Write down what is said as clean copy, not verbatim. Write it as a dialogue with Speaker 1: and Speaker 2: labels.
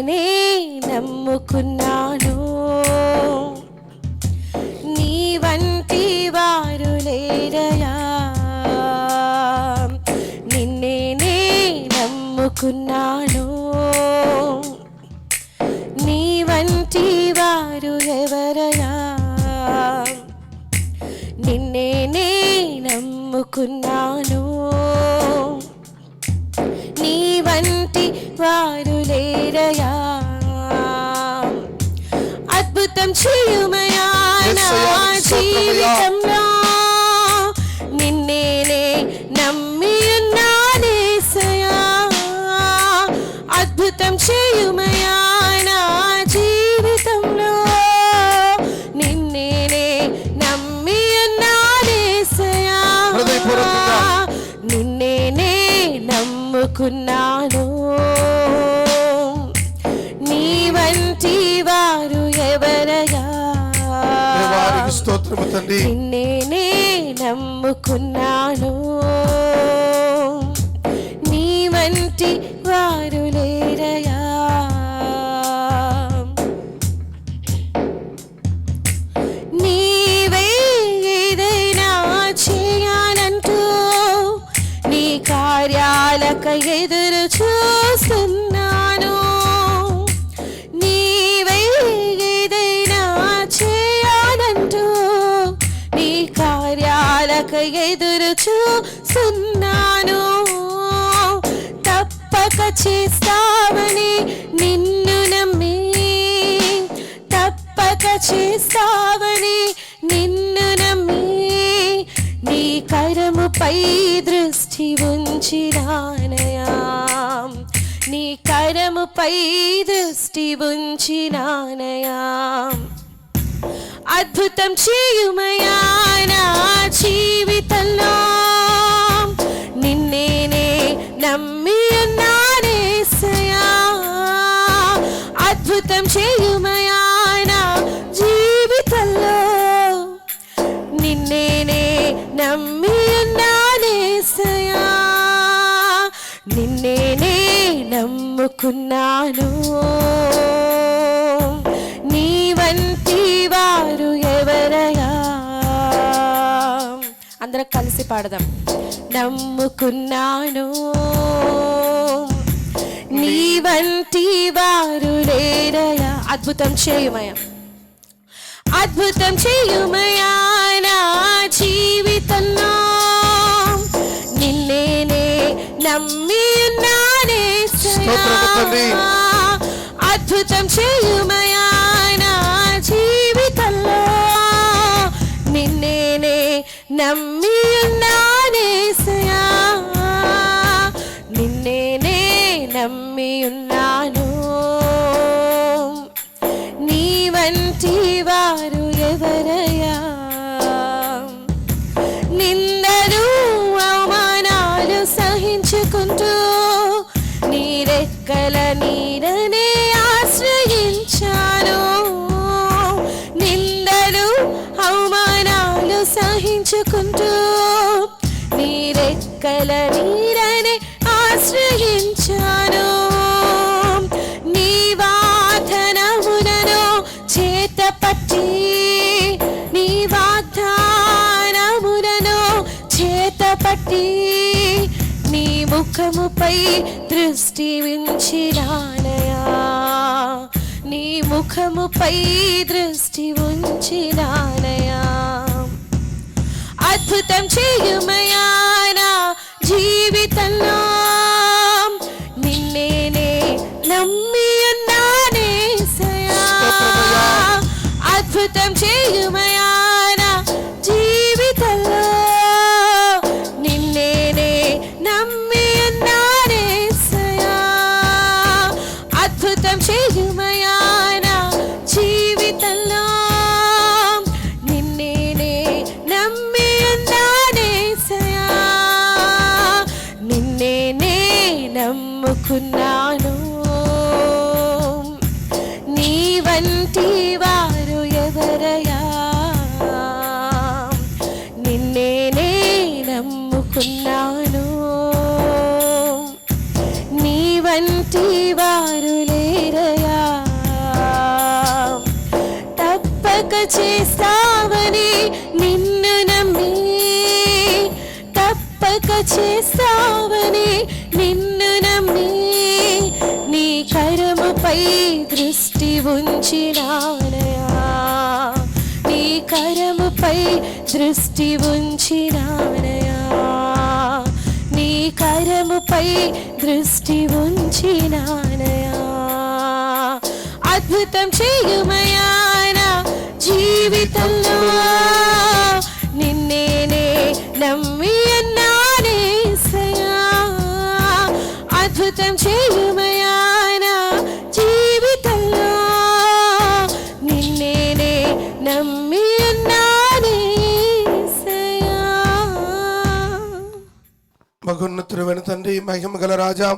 Speaker 1: నే నమ్ముకున్నాను, నీ వంటి వారు లేరయా. నిన్నే నే నమ్ముకున్నాను, నీ వంటి వారు ఎవరయా. నిన్నే నే నమ్ముకున్నాను, నీ వంటి వారు లేరయా. అద్భుతం చేయుమయా నా జీవితంలో, నిన్నేనే నమ్మి ఉన్నానేసయా. అద్భుతం చేయుమయా నా జీవితంలో, నిన్నేనే నమ్మి ఉన్నానేసయా. నిన్నేనే నమ్ముకున్నాను, నీ వంటి వారు ఎవరయా.
Speaker 2: స్తోత్రము తండ్రి.
Speaker 1: నిన్నే నమ్ముకున్నాను, నీ వంటి వారు లేరయా. నీవే ఏదైనా చేయాలంటూ నీ కార్యాలకై ఎదురు చూస్తున్నాను. నీవే ఏదైనా చేయాలంటూ నీ కార్యాలకై ఎదురు చూస్తున్నాను. తప్పక చేస్తావని నిన్ను నమ్మి, తప్పక చేస్తావని నిన్ను నమ్మి, నీ కరముపై దృష్టి ఉంచినానయా. నీ కరముపై దృష్టి ఉంచినానయా. అద్భుతం చేయుమయా నా జీవితంలో, నిన్నేనే నమ్మి ఉన్నానేసయా. అద్భుతం చేయుమయా నా జీవితంలో, నిన్నేనే నమ్మి ఉన్నానేసయా. నిన్నేనే నమ్ముకున్నాను, నీ వంటి వారు ఎవరయా. అందరం కలిసి పాడదాం. నమ్ముకున్నాను, నీ వంటి వారు లేరయా. అద్భుతం చేయుమయా, అద్భుతం చేయుమయా నా జీవితంలో, నిన్నేనే నమ్మి ఉన్నానేసయా. అద్భుతం చేయుమయా నా జీవితంలో, నిన్నేనే నమ్మి ఉన్నానేసయా. నిన్నేనే నమ్మి ఉన్నాను, నీ వంటి వారు ఎవరయా. నిందలు అవమానాలు సహించుకుంటూ నీ రెక్కల నీడనే ఆశ్రయించాను. నిందలు అవమానాలు సహించుకుంటూ నీ రెక్కల నీడనే ఆశ్రయించాను. నీ వాగ్దానములను చేతపట్టి, నీ వాగ్దానములను చేతపట్టి, నీ ముఖముపై దృష్టి ఉంచినానయా. నీ ముఖముపై దృష్టి ఉంచినానయా. అద్భుతం చేయుమయా నా జీవితంలో, నిన్నేనే నమ్మి ఉన్నానేసయా. అద్భుతం చేయుమయా నా జీవితంలో, నిన్నేనే నమ్మి ఉన్నానేసయా. అద్భుతం చేయుమయా నా జీవితంలో, నిన్నేనే నమ్మి ఉన్నానేసయా. నిన్నేనే నమ్ముకున్నాను, నీ వంటి వారు ఎవరయా. నిన్నేనే నమ్ముకున్నాను, నీ వంటి వారు లేరయా. తప్పక చేస్తావని నిన్ను నమ్మి, తప్పక చేస్తావని నిన్ను నమ్మి, నీ కరముపై దృష్టి ఉంచినానయా, నీ కరముపై దృష్టి ఉంచినానయా, నీ కరముపై దృష్టి ఉంచినానయా. అద్భుతం చేయుమయా నా జీవితంలో, నిన్నేనే నమ్మి అన్నానేసయ్యా. అద్భుతం చేయుమయా నా జీవితంలో, నిన్నేనే నమ్మి అన్నానేసయ్యా.
Speaker 2: మహోన్నతుడైన తండ్రి, మహిమ గల రాజా,